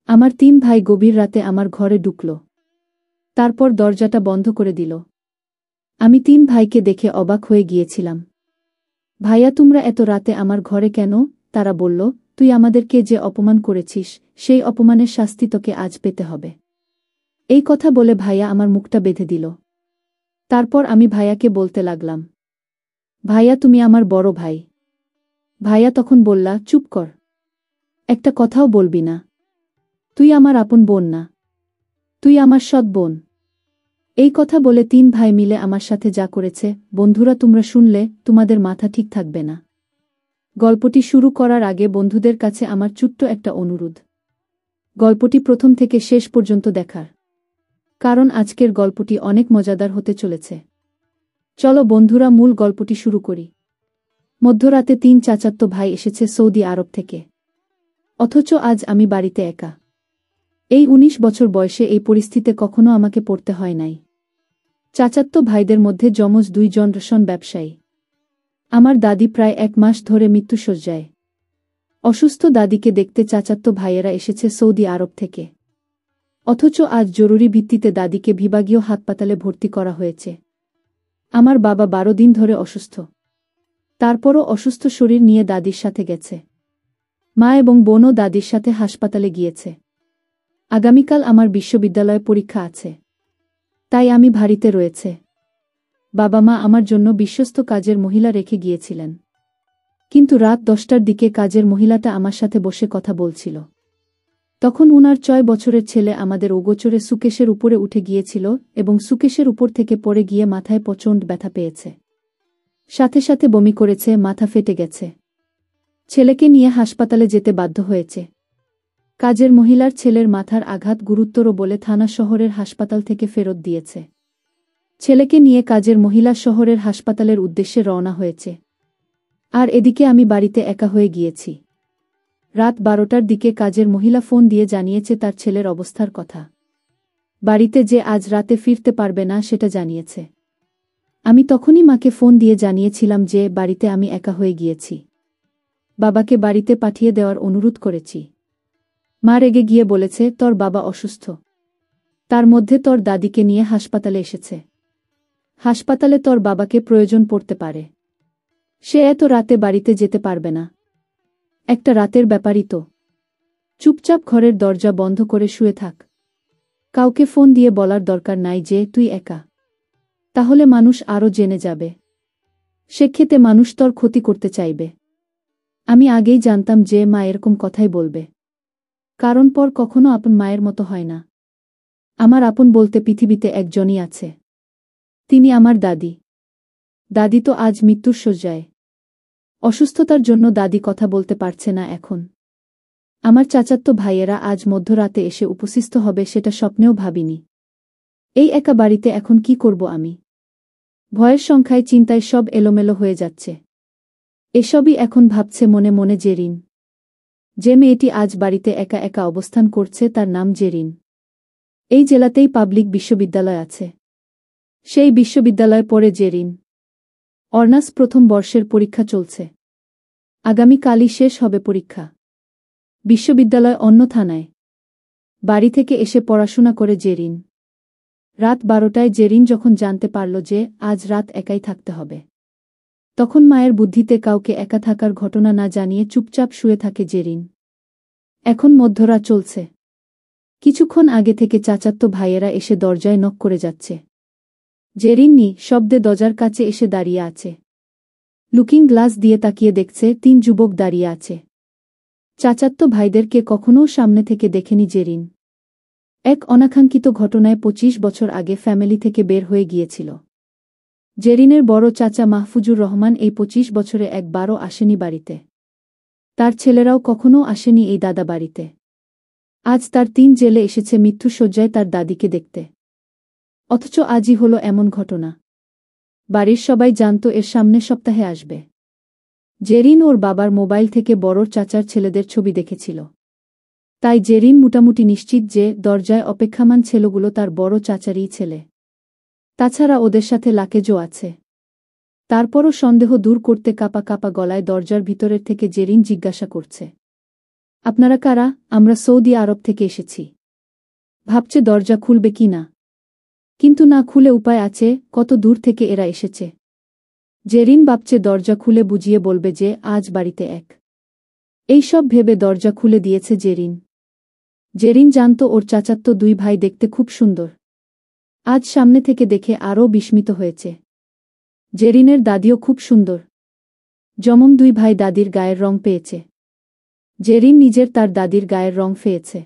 আমার 3 ভাই গভীর রাতে আমার ঘরে ঢুকল। তারপর দরজাটা বন্ধ করে দিল। আমি 3 ভাইকে দেখে অবাক হয়ে গিয়েছিলাম। ভাইয়া, তোমরা এত রাতে আমার ঘরে কেন? তারা বলল, তুই আমাদেরকে যে অপমান করেছিস, সেই অপমানের শাস্তি তোকে আজ পেতে হবে। এই কথা বলে ভাইয়া আমার মুখটা বেঁধে দিল। তারপর আমি ভাইয়াকে বলতে লাগলাম, ভাইয়া তুমি আমার বড় ভাই। ভাইয়া তখন বললা, চুপ কর, একটা কথাও বলবি না। তুই আমার আপন বোন না, তুই আমার সৎ বোন। এই কথা বলে 3 ভাই মিলে আমার সাথে যা করেছে, বন্ধুরা তোমরা শুনলে তোমাদের মাথা ঠিক থাকবে না। গল্পটি শুরু করার আগে বন্ধুদের কাছে আমার ছোট্ট একটা অনুরোধ, গল্পটি প্রথম থেকে শেষ পর্যন্ত দেখার, কারণ আজকের গল্পটি অনেক মজাদার হতে চলেছে। চলো বন্ধুরা, মূল গল্পটি শুরু করি। মধ্যরাতে 3 চাচাতো ভাই এসেছে সৌদি আরব থেকে। অথচ আজ আমি বাড়িতে একা। এই 19 বছর বয়সে এই পরিস্থিতিতে কখনো আমাকে পড়তে হয় নাই। চাচাতো ভাইদের মধ্যে যমজ 2 জন রেশন ব্যবসায়ী। আমার দাদি প্রায় 1 মাস ধরে মৃত্যুশয্যায়। অসুস্থ দাদিকে দেখতে চাচাতো ভাইয়েরা এসেছে সৌদি আরব থেকে। অথচ আজ জরুরি ভিত্তিতে দাদিকে বিভাগীয় হাসপাতালে ভর্তি করা হয়েছে। আমার বাবা 12 দিন ধরে অসুস্থ। তারপরও অসুস্থ শরীর নিয়ে দাদির সাথে গেছে। মা এবং বোনও দাদির সাথে হাসপাতালে গিয়েছে। আগামীকাল আমার বিশ্ববিদ্যালয়ে পরীক্ষা আছে, তাই আমি বাড়িতে রয়েছে। বাবা মা আমার জন্য বিশ্বস্ত কাজের মহিলা রেখে গিয়েছিলেন। কিন্তু রাত 10টার দিকে কাজের মহিলাটা আমার সাথে বসে কথা বলছিল। তখন উনার 6 বছরের ছেলে আমাদের অগোচরে সুকেশের উপরে উঠে গিয়েছিল এবং সুকেশের উপর থেকে পড়ে গিয়ে মাথায় প্রচণ্ড ব্যথা পেয়েছে। সাথে সাথে বমি করেছে, মাথা ফেটে গেছে। ছেলেকে নিয়ে হাসপাতালে যেতে বাধ্য হয়েছে। কাজের মহিলার ছেলের মাথার আঘাত গুরুতর বলে থানা শহরের হাসপাতাল থেকে ফেরত দিয়েছে। ছেলেকে নিয়ে কাজের মহিলা শহরের হাসপাতালের উদ্দেশ্যে রওনা হয়েছে। আর এদিকে আমি বাড়িতে একা হয়ে গিয়েছি। রাত 12টার দিকে কাজের মহিলা ফোন দিয়ে জানিয়েছে তার ছেলের অবস্থার কথা। বাড়িতে যে আজ রাতে ফিরতে পারবে না সেটা জানিয়েছে। আমি তখনই মাকে ফোন দিয়ে জানিয়েছিলাম যে বাড়িতে আমি একা হয়ে গিয়েছি। বাবাকে বাড়িতে পাঠিয়ে দেওয়ার অনুরোধ করেছি। মা রেগে গিয়ে বলেছে, তোর বাবা অসুস্থ, তার মধ্যে তোর দাদিকে নিয়ে হাসপাতালে এসেছে। হাসপাতালে তোর বাবাকে প্রয়োজন পড়তে পারে। সে এত রাতে বাড়িতে যেতে পারবে না। একটা রাতের ব্যাপারই তো। চুপচাপ ঘরের দরজা বন্ধ করে শুয়ে থাক। কাউকে ফোন দিয়ে বলার দরকার নাই যে তুই একা। তাহলে মানুষ আরও জেনে যাবে। সেক্ষেত্রে মানুষ তোর ক্ষতি করতে চাইবে। আমি আগেই জানতাম যে মা এরকম কথাই বলবে। কারণ পর কখনো আপন মায়ের মতো হয় না। আমার আপন বলতে পৃথিবীতে একজনই আছে। তিনি আমার দাদি। দাদি তো আজ মৃত্যুর শয্যায়। অসুস্থতার জন্য দাদি কথা বলতে পারছে না এখন। আমার চাচাতো ভাইয়েরা আজ মধ্যরাতে এসে উপস্থিত হবে সেটা স্বপ্নেও ভাবিনি। এই একা বাড়িতে এখন কি করব আমি? ভয়ের সংখ্যায় চিন্তায় সব এলোমেলো হয়ে যাচ্ছে। এসবই এখন ভাবছে মনে মনে জেরিন। যে মেয়েটি আজ বাড়িতে একা একা অবস্থান করছে তার নাম জেরিন। এই জেলাতেই পাবলিক বিশ্ববিদ্যালয় আছে। সেই বিশ্ববিদ্যালয়ে পড়ে জেরিন। অনার্স প্রথম বর্ষের পরীক্ষা চলছে। আগামীকালই শেষ হবে পরীক্ষা। বিশ্ববিদ্যালয় অন্য থানায়। বাড়ি থেকে এসে পড়াশোনা করে জেরিন। রাত 12টায় জেরিন যখন জানতে পারল যে আজ রাত একাই থাকতে হবে, তখন মায়ের বুদ্ধিতে কাউকে একা থাকার ঘটনা না জানিয়ে চুপচাপ শুয়ে থাকে জেরিন। এখন মধ্যরাত চলছে। কিছুক্ষণ আগে থেকে চাচাতো ভাইয়েরা এসে দরজায় নক করে যাচ্ছে। জেরিন শব্দে দরজার কাছে এসে দাঁড়িয়ে আছে। লুকিং গ্লাস দিয়ে তাকিয়ে দেখছে 3 যুবক দাঁড়িয়ে আছে। চাচাতো ভাইদেরকে কখনও সামনে থেকে দেখেনি জেরিন। এক অনাকাঙ্ক্ষিত ঘটনায় 25 বছর আগে ফ্যামিলি থেকে বের হয়ে গিয়েছিল। জেরিনের বড় চাচা মাহফুজুর রহমান এই 25 বছরে একবারও আসেনি বাড়িতে। তার ছেলেরাও কখনও আসেনি এই দাদা বাড়িতে। আজ তার 3 জেলে এসেছে মৃত্যুশয্যায় তার দাদিকে দেখতে। অথচ আজই হলো এমন ঘটনা। বাড়ির সবাই জানত এর সামনের সপ্তাহে আসবে। জেরিন ওর বাবার মোবাইল থেকে বড় চাচার ছেলেদের ছবি দেখেছিল। তাই জেরিন মোটামুটি নিশ্চিত যে দরজায় অপেক্ষামান ছেলেগুলো তার বড় চাচারই ছেলে। তাছাড়া ওদের সাথে লাকেজও আছে। তারপরও সন্দেহ দূর করতে কাঁপা কাঁপা গলায় দরজার ভিতরের থেকে জেরিন জিজ্ঞাসা করছে, আপনারা কারা? আমরা সৌদি আরব থেকে এসেছি। ভাবছে দরজা খুলবে কি না, কিন্তু না খুলে উপায় আছে, কত দূর থেকে এরা এসেছে। জেরিন ভাবছে দরজা খুলে বুঝিয়ে বলবে যে আজ বাড়িতে এক। এইসব ভেবে দরজা খুলে দিয়েছে জেরিন। জেরিন জানত ওর চাচাতো দুই ভাই দেখতে খুব সুন্দর। আজ সামনে থেকে দেখে আরও বিস্মিত হয়েছে। জেরিনের দাদিও খুব সুন্দর। যেমন দুই ভাই দাদির গায়ের রং পেয়েছে, জেরিন নিজের তার দাদির গায়ের রং পেয়েছে।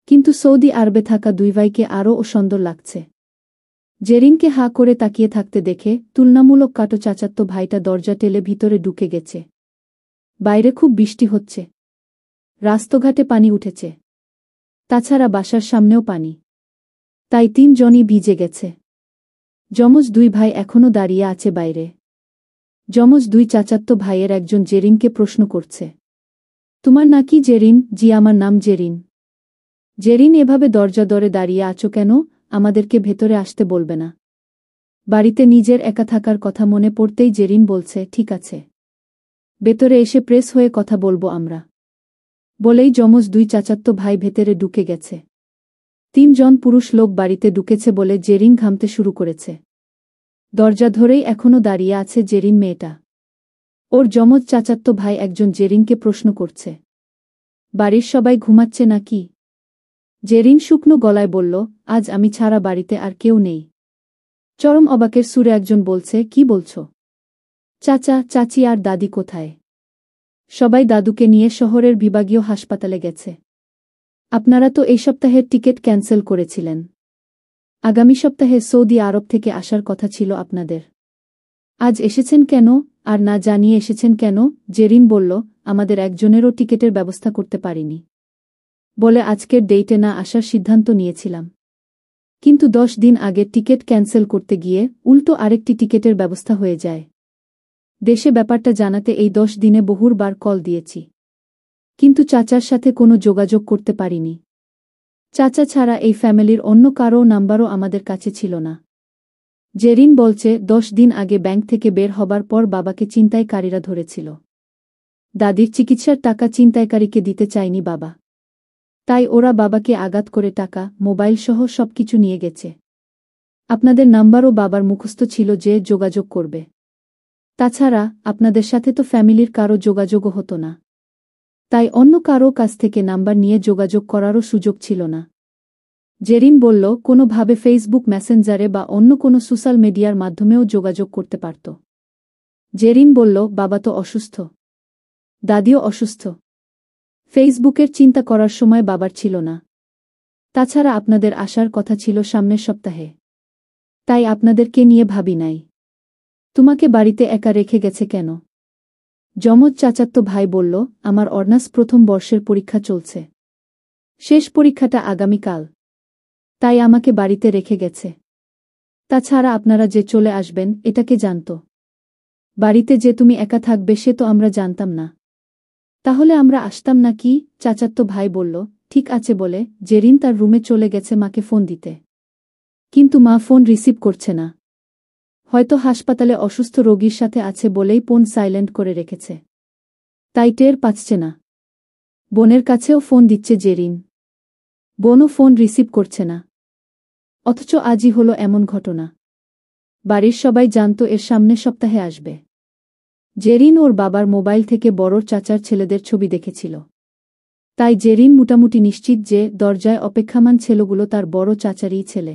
কিন্তু সৌদি আরবে থাকা দুই ভাইকে আরও সুন্দর লাগছে। জেরিনকে হাঁ করে তাকিয়ে থাকতে দেখে তুলনামূলক কাটো চাচাতো ভাইটা দরজা টেলে ভিতরে ঢুকে গেছে। বাইরে খুব বৃষ্টি হচ্ছে, রাস্তাঘাটে পানি উঠেছে, তাছাড়া বাসার সামনেও পানি। তাই 3 জনই ভিজে গেছে। যমজ দুই ভাই এখনও দাঁড়িয়ে আছে বাইরে। যমজ দুই চাচাতো ভাইয়ের একজন জেরিনকে প্রশ্ন করছে, তোমার নাকি জেরিন? জি, আমার নাম জেরিন। জেরিন, এভাবে দরজা দরে দাঁড়িয়ে আছো কেন? আমাদেরকে ভেতরে আসতে বলবে না? বাড়িতে নিজের একা থাকার কথা মনে পড়তেই জেরিন বলছে, ঠিক আছে, ভেতরে এসে প্রেস হয়ে কথা বলবো আমরা। বলেই যমজ দুই চাচাতো ভাই ভেতরে ঢুকে গেছে। 3 জন পুরুষ লোক বাড়িতে ঢুকেছে বলে জেরিন ঘামতে শুরু করেছে। দরজা ধরেই এখনও দাঁড়িয়ে আছে জেরিন মেয়েটা। ওর যমজ চাচাতো ভাই একজন জেরিনকে প্রশ্ন করছে, বাড়ির সবাই ঘুমাচ্ছে নাকি? জেরিন শুকনো গলায় বলল, আজ আমি ছাড়া বাড়িতে আর কেউ নেই। চরম অবাকের সুরে একজন বলছে, কি বলছো? চাচা, চাচি আর দাদি কোথায়? সবাই দাদুকে নিয়ে শহরের বিভাগীয় হাসপাতালে গেছে। আপনারা তো এই সপ্তাহের টিকিট ক্যান্সেল করেছিলেন। আগামী সপ্তাহে সৌদি আরব থেকে আসার কথা ছিল আপনাদের। আজ এসেছেন কেন? আর না জানিয়ে এসেছেন কেন? জেরিন বলল, আমাদের একজনেরও টিকিটের ব্যবস্থা করতে পারিনি বলে আজকের ডেটে না আসার সিদ্ধান্ত নিয়েছিলাম। কিন্তু 10 দিন আগে টিকিট ক্যান্সেল করতে গিয়ে উল্টো আরেকটি টিকিটের ব্যবস্থা হয়ে যায়। দেশে ব্যাপারটা জানাতে এই 10 দিনে বহুবার কল দিয়েছি, কিন্তু চাচার সাথে কোনো যোগাযোগ করতে পারিনি। চাচা ছাড়া এই ফ্যামিলির অন্য কারও নাম্বারও আমাদের কাছে ছিল না। জেরিন বলছে, 10 দিন আগে ব্যাংক থেকে বের হবার পর বাবাকে ছিনতাইকারীরা ধরেছিল। দাদির চিকিৎসার টাকা ছিনতাইকারীকে দিতে চায়নি বাবা, তাই ওরা বাবাকে আঘাত করে টাকা, মোবাইল সহ সবকিছু নিয়ে গেছে। আপনাদের নাম্বারও বাবার মুখস্থ ছিল যে যোগাযোগ করবে। তাছাড়া আপনাদের সাথে তো ফ্যামিলির কারো যোগাযোগও হতো না, তাই অন্য কারো কাছ থেকে নাম্বার নিয়ে যোগাযোগ করারও সুযোগ ছিল না। জেরিন বলল, কোনোভাবে ফেসবুক মেসেঞ্জারে বা অন্য কোনো সোশ্যাল মিডিয়ার মাধ্যমেও যোগাযোগ করতে পারত। জেরিন বলল, বাবা তো অসুস্থ, দাদিও অসুস্থ, ফেসবুকের চিন্তা করার সময় বাবার ছিল না। তাছাড়া আপনাদের আসার কথা ছিল সামনের সপ্তাহে, তাই আপনাদেরকে নিয়ে ভাবি নাই। তোমাকে বাড়িতে একা রেখে গেছে কেন? যমজ চাচাতো ভাই বলল, আমার অনার্স প্রথম বর্ষের পরীক্ষা চলছে, শেষ পরীক্ষাটা আগামীকাল, তাই আমাকে বাড়িতে রেখে গেছে। তাছাড়া আপনারা যে চলে আসবেন এটা কে জানত? বাড়িতে যে তুমি একা থাকবে সে তো আমরা জানতাম না। তাহলে আমরা আসতাম না কি? চাচাতো ভাই বলল, ঠিক আছে বলে জেরিন তার রুমে চলে গেছে মাকে ফোন দিতে। কিন্তু মা ফোন রিসিভ করছে না। হয়তো হাসপাতালে অসুস্থ রোগীর সাথে আছে বলেই ফোন সাইলেন্ট করে রেখেছে, তাই টের পাচ্ছে না। বোনের কাছেও ফোন দিচ্ছে জেরিন, বোনও ফোন রিসিভ করছে না। অথচ আজই হলো এমন ঘটনা। বাড়ির সবাই জানত এর সামনের সপ্তাহে আসবে। জেরিন ওর বাবার মোবাইল থেকে বড় চাচার ছেলেদের ছবি দেখেছিল, তাই জেরিন মোটামুটি নিশ্চিত যে দরজায় অপেক্ষামান ছেলেগুলো তার বড় চাচারই ছেলে।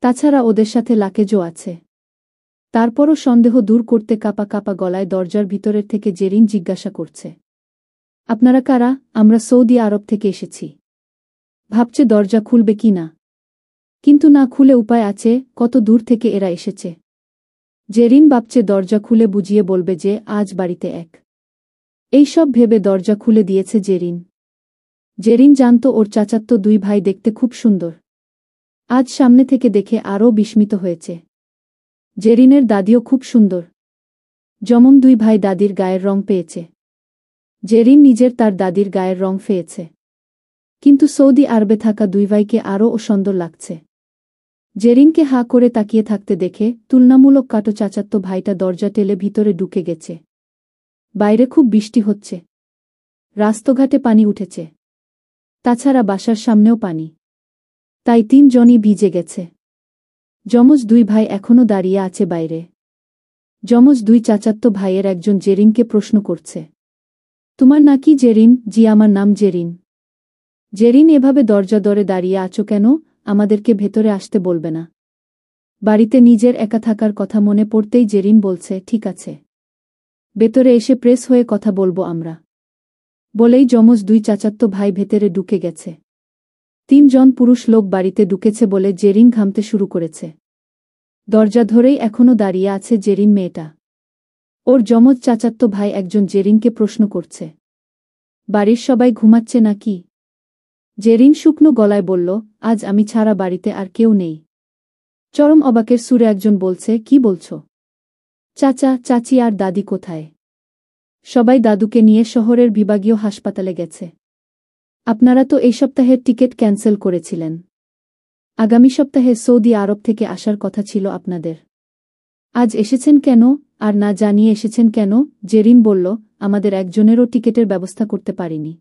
তাছাড়া ওদের সাথে লাকেজও আছে। তারপরও সন্দেহ দূর করতে কাপা কাপা গলায় দরজার ভিতরের থেকে জেরিন জিজ্ঞাসা করছে, আপনারা কারা? আমরা সৌদি আরব থেকে এসেছি। ভাবছে দরজা খুলবে কি না, কিন্তু না খুলে উপায় আছে, কত দূর থেকে এরা এসেছে। জেরিন ভাবছে দরজা খুলে বুঝিয়ে বলবে যে আজ বাড়িতে এক। এইসব ভেবে দরজা খুলে দিয়েছে জেরিন। জেরিন জানত ওর চাচাতো দুই ভাই দেখতে খুব সুন্দর। আজ সামনে থেকে দেখে আরও বিস্মিত হয়েছে। জেরিনের দাদিও খুব সুন্দর। যেমন দুই ভাই দাদির গায়ের রং পেয়েছে, জেরিন নিজের তার দাদির গায়ের রং পেয়েছে। কিন্তু সৌদি আরবে থাকা দুই ভাইকে আরও সুন্দর লাগছে। জেরিনকে হাঁ করে তাকিয়ে থাকতে দেখে তুলনামূলক কাটো চাচাতো ভাইটা দরজা টেলে ভিতরে ঢুকে গেছে। বাইরে খুব বৃষ্টি হচ্ছে, রাস্তাঘাটে পানি উঠেছে। তাছাড়া বাসার সামনেও পানি। তাই 3 জনই ভিজে গেছে। যমজ 2 ভাই এখনও দাঁড়িয়ে আছে বাইরে। যমজ 2 চাচাতো ভাইয়ের একজন জেরিনকে প্রশ্ন করছে। তোমার নাকি জেরিন? জি, আমার নাম জেরিন। জেরিন, এভাবে দরজা ধরে দাঁড়িয়ে আছো কেন? আমাদেরকে ভেতরে আসতে বলবে না? বাড়িতে নিজের একা থাকার কথা মনে পড়তেই জেরিন বলছে, ঠিক আছে, ভেতরে এসে প্রেস হয়ে কথা বলবো আমরা। বলেই যমজ 2 চাচাতো ভাই ভেতরে ঢুকে গেছে। 3 জন পুরুষ লোক বাড়িতে ঢুকেছে বলে জেরিন ঘামতে শুরু করেছে। দরজা ধরেই এখনও দাঁড়িয়ে আছে জেরিন মেয়েটা। ওর যমজ চাচাতো ভাই একজন জেরিনকে প্রশ্ন করছে, বাড়ির সবাই ঘুমাচ্ছে নাকি? জেরিন শুকনো গলায় বলল, আজ আমি ছাড়া বাড়িতে আর কেউ নেই। চরম অবাকের সুরে একজন বলছে, কি বলছো? চাচা, চাচি আর দাদি কোথায়? সবাই দাদুকে নিয়ে শহরের বিভাগীয় হাসপাতালে গেছে। আপনারা তো এই সপ্তাহের টিকিট ক্যান্সেল করেছিলেন। আগামী সপ্তাহে সৌদি আরব থেকে আসার কথা ছিল আপনাদের। আজ এসেছেন কেন? আর না জানিয়ে এসেছেন কেন? জেরিন বলল, আমাদের একজনেরও টিকিটের ব্যবস্থা করতে পারিনি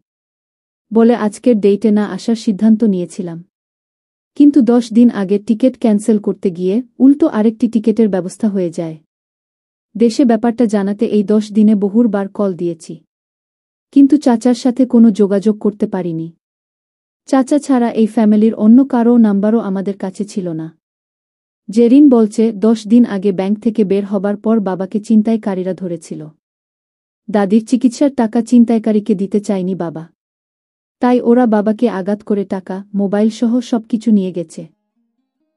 বলে আজকের ডেটে না আসার সিদ্ধান্ত নিয়েছিলাম। কিন্তু 10 দিন আগে টিকিট ক্যান্সেল করতে গিয়ে উল্টো আরেকটি টিকিটের ব্যবস্থা হয়ে যায়। দেশে ব্যাপারটা জানাতে এই 10 দিনে বহুবার কল দিয়েছি, কিন্তু চাচার সাথে কোনো যোগাযোগ করতে পারিনি। চাচা ছাড়া এই ফ্যামিলির অন্য কারও নাম্বারও আমাদের কাছে ছিল না। জেরিন বলছে, 10 দিন আগে ব্যাংক থেকে বের হবার পর বাবাকে ছিনতাইকারীরা ধরেছিল। দাদির চিকিৎসার টাকা ছিনতাইকারীকে দিতে চায়নি বাবা। তাই ওরা বাবাকে আঘাত করে টাকা, মোবাইল সহ সবকিছু নিয়ে গেছে।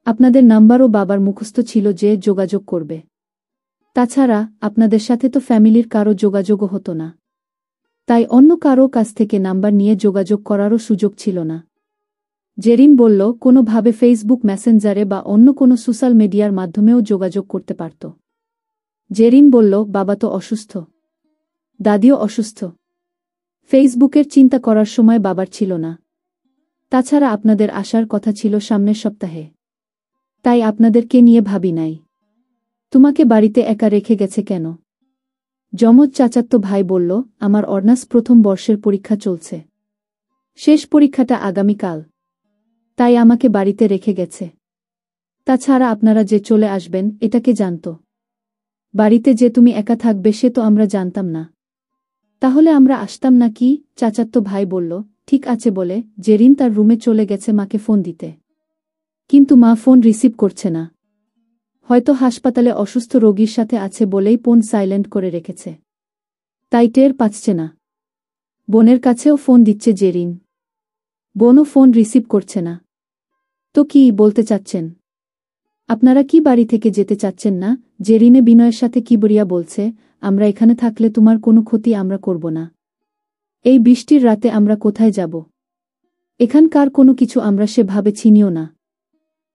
আপনাদের নাম্বারও বাবার মুখস্থ ছিল যে যোগাযোগ করবে। তাছাড়া আপনাদের সাথে তো ফ্যামিলির কারো যোগাযোগও হতো না। তাই অন্য কারো কাছ থেকে নাম্বার নিয়ে যোগাযোগ করারও সুযোগ ছিল না। জেরিন বলল, কোনোভাবে ফেসবুক মেসেঞ্জারে বা অন্য কোনো সোশ্যাল মিডিয়ার মাধ্যমেও যোগাযোগ করতে পারত। জেরিন বলল, বাবা তো অসুস্থ, দাদিও অসুস্থ। ফেসবুকের চিন্তা করার সময় বাবার ছিল না। তাছাড়া আপনাদের আসার কথা ছিল সামনের সপ্তাহে। তাই আপনাদেরকে নিয়ে ভাবি নাই। তোমাকে বাড়িতে একা রেখে গেছে কেন? যমজ চাচাতো ভাই বলল, আমার অনার্স প্রথম বর্ষের পরীক্ষা চলছে। শেষ পরীক্ষাটা আগামীকাল। তাই আমাকে বাড়িতে রেখে গেছে। তাছাড়া আপনারা যে চলে আসবেন এটা কে জানত? বাড়িতে যে তুমি একা থাকবে সে তো আমরা জানতাম না। তাহলে আমরা আসতাম না কি? চাচাতো ভাই বলল, ঠিক আছে বলে জেরিন তার রুমে চলে গেছে মাকে ফোন দিতে। কিন্তু মা ফোন রিসিভ করছে না। হয়তো হাসপাতালে অসুস্থ রোগীর সাথে আছে বলেই ফোন সাইলেন্ট করে রেখেছে। তাই টের পাচ্ছে না। বোনের কাছেও ফোন দিচ্ছে জেরিন। বোনও ফোন রিসিভ করছে না। তো কি বলতে চাচ্ছেন? আপনারা কি বাড়ি থেকে যেতে চাচ্ছেন না? জেরিনে বিনয়ের সাথে কিবরিয়া বলছে, আমরা এখানে থাকলে তোমার কোনো ক্ষতি আমরা করব না। এই বৃষ্টির রাতে আমরা কোথায় যাব? এখানকার কোনো কিছু আমরা সেভাবে চিনিও না।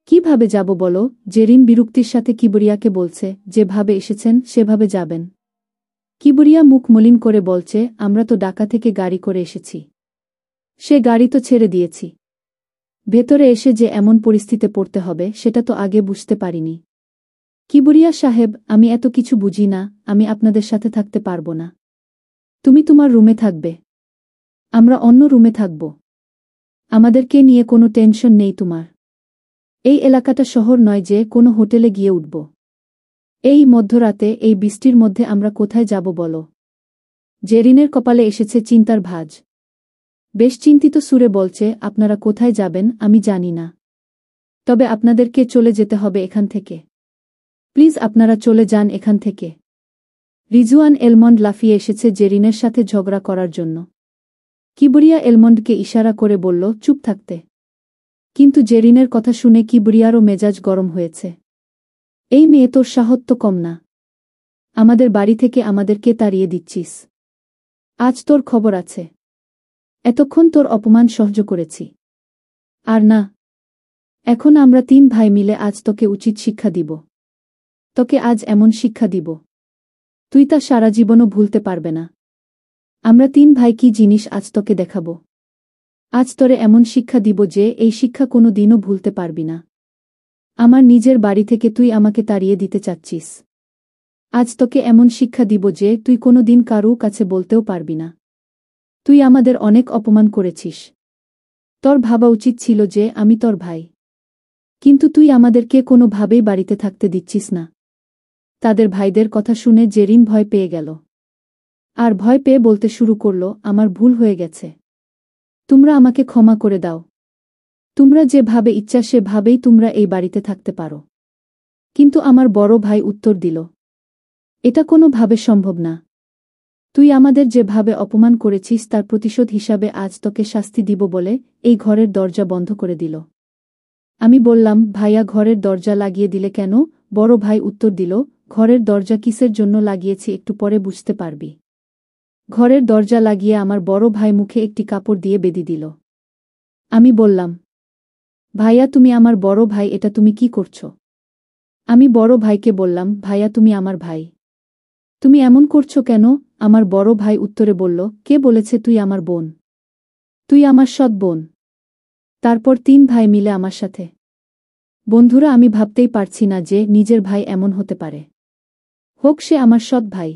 কিভাবে যাব বলো? জেরিন বিরক্তির সাথে কিবরিয়াকে বলছে, যেভাবে এসেছেন সেভাবে যাবেন। কিবরিয়া মুখ মলিন করে বলছে, আমরা তো ঢাকা থেকে গাড়ি করে এসেছি। সে গাড়ি তো ছেড়ে দিয়েছি। ভেতরে এসে যে এমন পরিস্থিতিতে পড়তে হবে সেটা তো আগে বুঝতে পারিনি। কিবরিয়া সাহেব, আমি এত কিছু বুঝি না, আমি আপনাদের সাথে থাকতে পারব না। তুমি তোমার রুমে থাকবে। আমরা অন্য রুমে থাকব। আমাদেরকে নিয়ে কোনো টেনশন নেই তোমার। এই এলাকাটা শহর নয় যে কোনো হোটেলে গিয়ে উঠব। এই মধ্যরাতে এই বৃষ্টির মধ্যে আমরা কোথায় যাব বলো? জেরিনের কপালে এসেছে চিন্তার ভাঁজ। বেশ চিন্তিত সুরে বলছে, আপনারা কোথায় যাবেন আমি জানি না। তবে আপনাদেরকে চলে যেতে হবে এখান থেকে। প্লিজ আপনারা চলে যান এখান থেকে। রিজওয়ান এলমন্ড লাফিয়ে এসেছে জেরিনের সাথে ঝগড়া করার জন্য। কিবরিয়া এলমন্ডকে ইশারা করে বলল, চুপ থাকতে। কিন্তু জেরিনের কথা শুনে কিবরিয়ারও মেজাজ গরম হয়েছে। এই মেয়ে তোর সাহস তো কম না। আমাদের বাড়ি থেকে আমাদেরকে তাড়িয়ে দিচ্ছিস। আজ তোর খবর আছে। এতক্ষণ তোর অপমান সহ্য করেছি। আর না, এখন আমরা 3 ভাই মিলে আজ তোকে উচিত শিক্ষা দিব। তোকে আজ এমন শিক্ষা দিব তুই তা সারা জীবনও ভুলতে পারবে না। আমরা 3 ভাই কি জিনিস আজ তোকে দেখাব। আজ তোরে এমন শিক্ষা দিব যে এই শিক্ষা কোনো দিনও ভুলতে পারবি না। আমার নিজের বাড়ি থেকে তুই আমাকে তাড়িয়ে দিতে চাচ্ছিস। আজ তোকে এমন শিক্ষা দিব যে তুই কোনো দিন কারও কাছে বলতেও পারবি না। তুই আমাদের অনেক অপমান করেছিস। তোর ভাবা উচিত ছিল যে আমি তোর ভাই। কিন্তু তুই আমাদেরকে কোনোভাবেই বাড়িতে থাকতে দিচ্ছিস না। তাদের ভাইদের কথা শুনে জেরিন ভয় পেয়ে গেল। আর ভয় পেয়ে বলতে শুরু করল, আমার ভুল হয়ে গেছে। তোমরা আমাকে ক্ষমা করে দাও। তোমরা যেভাবে ইচ্ছা সেভাবেই তোমরা এই বাড়িতে থাকতে পারো। কিন্তু আমার বড় ভাই উত্তর দিল, এটা কোনোভাবে সম্ভব না। তুই আমাদের যেভাবে অপমান করেছিস তার প্রতিশোধ হিসাবে আজ তোকে শাস্তি দিব বলে এই ঘরের দরজা বন্ধ করে দিল। আমি বললাম, ভাইয়া ঘরের দরজা লাগিয়ে দিলে কেন? বড় ভাই উত্তর দিল, ঘরের দরজা কিসের জন্য লাগিয়েছি একটু পরে বুঝতে পারবি। ঘরের দরজা লাগিয়ে আমার বড় ভাই মুখে একটি কাপড় দিয়ে বেঁধে দিল। আমি বললাম, ভাইয়া তুমি আমার বড় ভাই, এটা তুমি কি করছো? আমি বড় ভাইকে বললাম, ভাইয়া তুমি আমার ভাই, তুমি এমন করছো কেন? আমার বড় ভাই উত্তরে বলল, কে বলেছে তুই আমার বোন? তুই আমার সৎ বোন। তারপর 3 ভাই মিলে আমার সাথে। বন্ধুরা, আমি ভাবতেই পারছি না যে নিজের ভাই এমন হতে পারে। হোক সে আমার সৎ ভাই,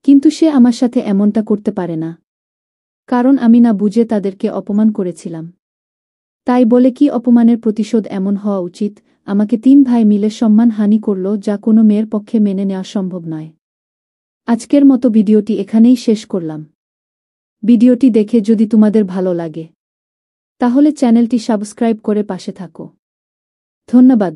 কিন্তু সে আমার সাথে এমনটা করতে পারে না। কারণ আমি না বুঝে তাদেরকে অপমান করেছিলাম। তাই বলে কি অপমানের প্রতিশোধ এমন হওয়া উচিত? আমাকে 3 ভাই মিলে সম্মানহানি করল, যা কোনো মেয়ের পক্ষে মেনে নেওয়া সম্ভব নয়। আজকের মতো ভিডিওটি এখানেই শেষ করলাম। ভিডিওটি দেখে যদি তোমাদের ভালো লাগে তাহলে চ্যানেলটি সাবস্ক্রাইব করে পাশে থাকো। ধন্যবাদ।